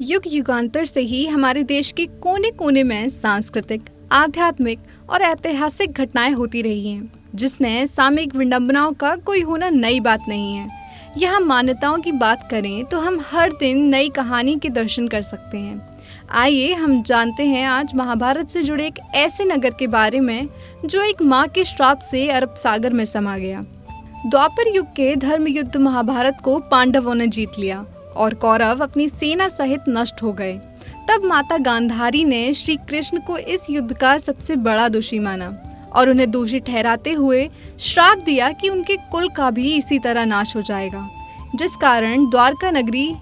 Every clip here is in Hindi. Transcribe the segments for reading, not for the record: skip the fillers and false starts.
युग युगांतर से ही हमारे देश के कोने कोने में सांस्कृतिक, आध्यात्मिक और ऐतिहासिक घटनाएं होती रही हैं, जिसमें सामूहिक विडंबनाओं का कोई होना नई बात नहीं है। यहाँ मान्यताओं की बात करें तो हम हर दिन नई कहानी के दर्शन कर सकते हैं। आइए हम जानते हैं आज महाभारत से जुड़े एक ऐसे नगर के बारे में जो एक माँ के श्राप से अरब सागर में समा गया। द्वापर युग के धर्म युद्ध महाभारत को पांडवों ने जीत लिया और कौरव अपनी सेना सहित नष्ट हो गए। तब माता गांधारी ने श्री कृष्ण को इस युद्ध का सबसे बड़ा दोषी माना और उन्हें दोषी ठहराते हुए श्राप दिया कि उनके कुल का भी इसी तरह नाश हो जाएगा, जिस कारण द्वारका नगरी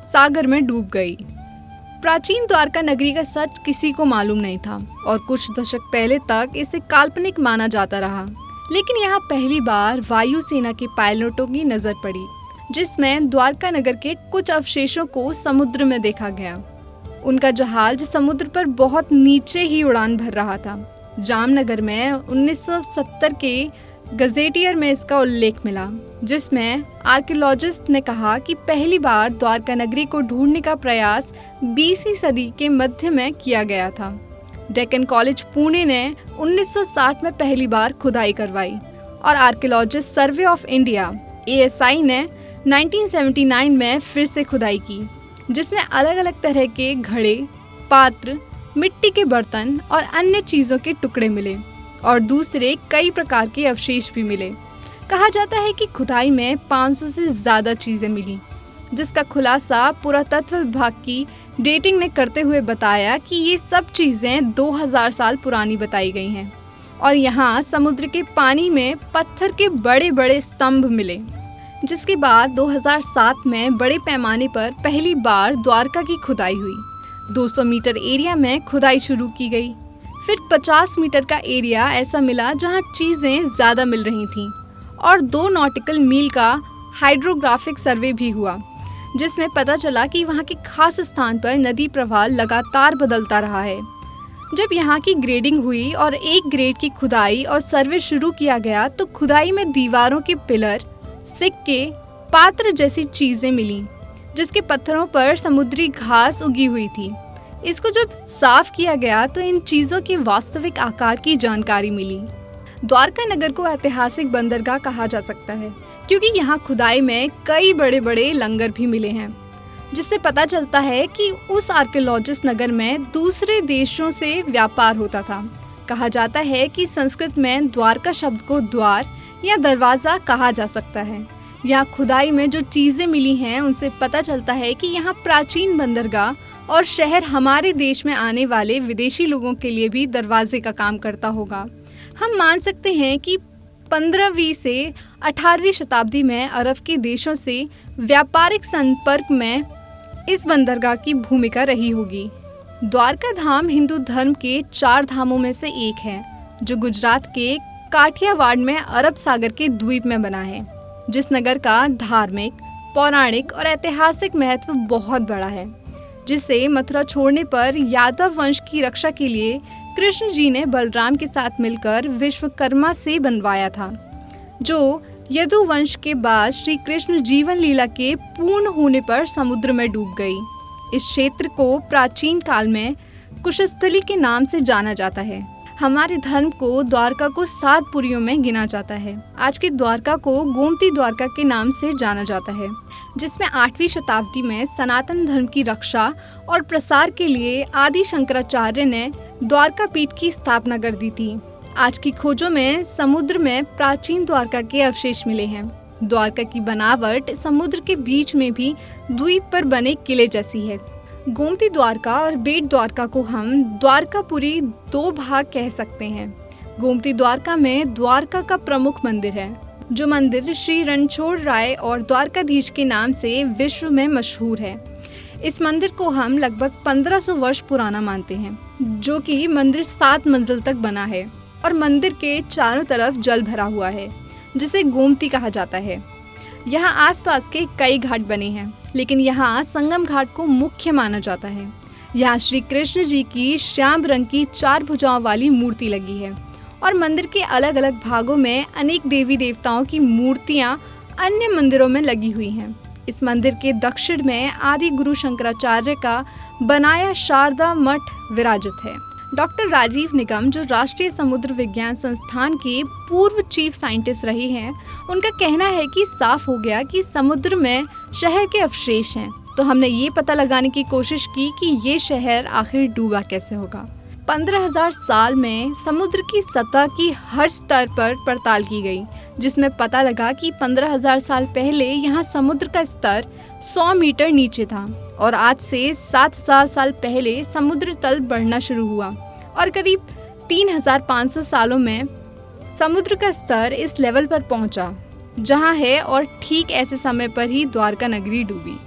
सागर में डूब गई। प्राचीन द्वारका नगरी का सच किसी को मालूम नहीं था और कुछ दशक पहले तक इसे काल्पनिक माना जाता रहा। लेकिन यहाँ पहली बार वायुसेना के पायलटों की नजर पड़ी, जिसमें द्वारका नगर के कुछ अवशेषों को समुद्र में देखा गया। उनका जहाज समुद्र पर बहुत नीचे ही उड़ान भर रहा था। जामनगर में 1970 के गजेटियर में इसका उल्लेख मिला, जिसमें आर्कियोलॉजिस्ट ने कहा कि पहली बार द्वारका नगरी को ढूंढने का प्रयास 20वीं सदी के मध्य में किया गया था। डेक्कन कॉलेज पुणे ने 1960 में पहली बार खुदाई करवाई और archaeologist survey of India ASI ने 1979 में फिर से खुदाई की, जिसमें अलग अलग तरह के घड़े, पात्र, मिट्टी के बर्तन और अन्य चीज़ों के टुकड़े मिले और दूसरे कई प्रकार के अवशेष भी मिले। कहा जाता है कि खुदाई में 500 से ज़्यादा चीज़ें मिली, जिसका खुलासा पुरातत्व विभाग की डेटिंग ने करते हुए बताया कि ये सब चीज़ें 2000 साल पुरानी बताई गई हैं और यहाँ समुद्र के पानी में पत्थर के बड़े बड़े स्तंभ मिले। जिसके बाद 2007 में बड़े पैमाने पर पहली बार द्वारका की खुदाई हुई। 200 मीटर एरिया में खुदाई शुरू की गई। फिर 50 मीटर का एरिया ऐसा मिला जहां चीज़ें ज़्यादा मिल रही थीं और 2 नॉटिकल मील का हाइड्रोग्राफिक सर्वे भी हुआ, जिसमें पता चला कि वहां के खास स्थान पर नदी प्रवाह लगातार बदलता रहा है। जब यहाँ की ग्रेडिंग हुई और एक ग्रेड की खुदाई और सर्वे शुरू किया गया तो खुदाई में दीवारों के पिलर, सिक्के, पात्र जैसी चीजें मिली, जिसके पत्थरों पर समुद्री घास उगी हुई थी। इसको जब साफ किया गया तो इन चीजों के वास्तविक आकार की जानकारी मिली। द्वारका नगर को ऐतिहासिक बंदरगाह कहा जा सकता है, क्योंकि यहाँ खुदाई में कई बड़े बड़े लंगर भी मिले हैं, जिससे पता चलता है कि उस आर्कियोलॉजिस्ट नगर में दूसरे देशों से व्यापार होता था। कहा जाता है कि संस्कृत में द्वारका शब्द को द्वार या दरवाज़ा कहा जा सकता है। यहाँ खुदाई में जो चीज़ें मिली हैं उनसे पता चलता है कि यहाँ प्राचीन बंदरगाह और शहर हमारे देश में आने वाले विदेशी लोगों के लिए भी दरवाजे का काम करता होगा। हम मान सकते हैं कि 15वीं से 18वीं शताब्दी में अरब के देशों से व्यापारिक संपर्क में इस बंदरगाह की भूमिका रही होगी। द्वारका धाम हिंदू धर्म के 4 धामों में से एक है, जो गुजरात के काठियावाड़ में अरब सागर के द्वीप में बना है। जिस नगर का धार्मिक, पौराणिक और ऐतिहासिक महत्व बहुत बड़ा है, जिसे मथुरा छोड़ने पर यादव वंश की रक्षा के लिए कृष्ण जी ने बलराम के साथ मिलकर विश्वकर्मा से बनवाया था, जो यदु वंश के बाद श्री कृष्ण जीवन लीला के पूर्ण होने पर समुद्र में डूब गई। इस क्षेत्र को प्राचीन काल में कुशस्थली के नाम से जाना जाता है। हमारे धर्म को द्वारका को 7 पुरियों में गिना जाता है। आज के द्वारका को गोमती द्वारका के नाम से जाना जाता है, जिसमें 8वीं शताब्दी में सनातन धर्म की रक्षा और प्रसार के लिए आदि शंकराचार्य ने द्वारका पीठ की स्थापना कर दी थी। आज की खोजों में समुद्र में प्राचीन द्वारका के अवशेष मिले हैं। द्वारका की बनावट समुद्र के बीच में भी द्वीप पर बने किले जैसी है। गोमती द्वारका और बेट द्वारका को हम द्वारकापुरी 2 भाग कह सकते हैं। गोमती द्वारका में द्वारका का प्रमुख मंदिर है, जो मंदिर श्री रणछोड़ राय और द्वारकाधीश के नाम से विश्व में मशहूर है। इस मंदिर को हम लगभग 1500 वर्ष पुराना मानते हैं, जो कि मंदिर 7 मंजिल तक बना है और मंदिर के चारों तरफ जल भरा हुआ है, जिसे गोमती कहा जाता है। यहाँ आसपास के कई घाट बने हैं, लेकिन यहाँ संगम घाट को मुख्य माना जाता है। यहाँ श्री कृष्ण जी की श्याम रंग की 4 भुजाओं वाली मूर्ति लगी है और मंदिर के अलग अलग भागों में अनेक देवी देवताओं की मूर्तियाँ अन्य मंदिरों में लगी हुई हैं। इस मंदिर के दक्षिण में आदि गुरु शंकराचार्य का बनाया शारदा मठ विराजित है। डॉक्टर राजीव निगम, जो राष्ट्रीय समुद्र विज्ञान संस्थान के पूर्व चीफ साइंटिस्ट रहे हैं, उनका कहना है कि साफ हो गया कि समुद्र में शहर के अवशेष हैं। तो हमने ये पता लगाने की कोशिश की कि ये शहर आखिर डूबा कैसे होगा। 15,000 साल में समुद्र की सतह की हर स्तर पर पड़ताल की गई, जिसमें पता लगा कि 15,000 साल पहले यहाँ समुद्र का स्तर 100 मीटर नीचे था और आज से 7,000 साल पहले समुद्र तल बढ़ना शुरू हुआ और करीब 3,500 सालों में समुद्र का स्तर इस लेवल पर पहुंचा जहां है और ठीक ऐसे समय पर ही द्वारका नगरी डूबी।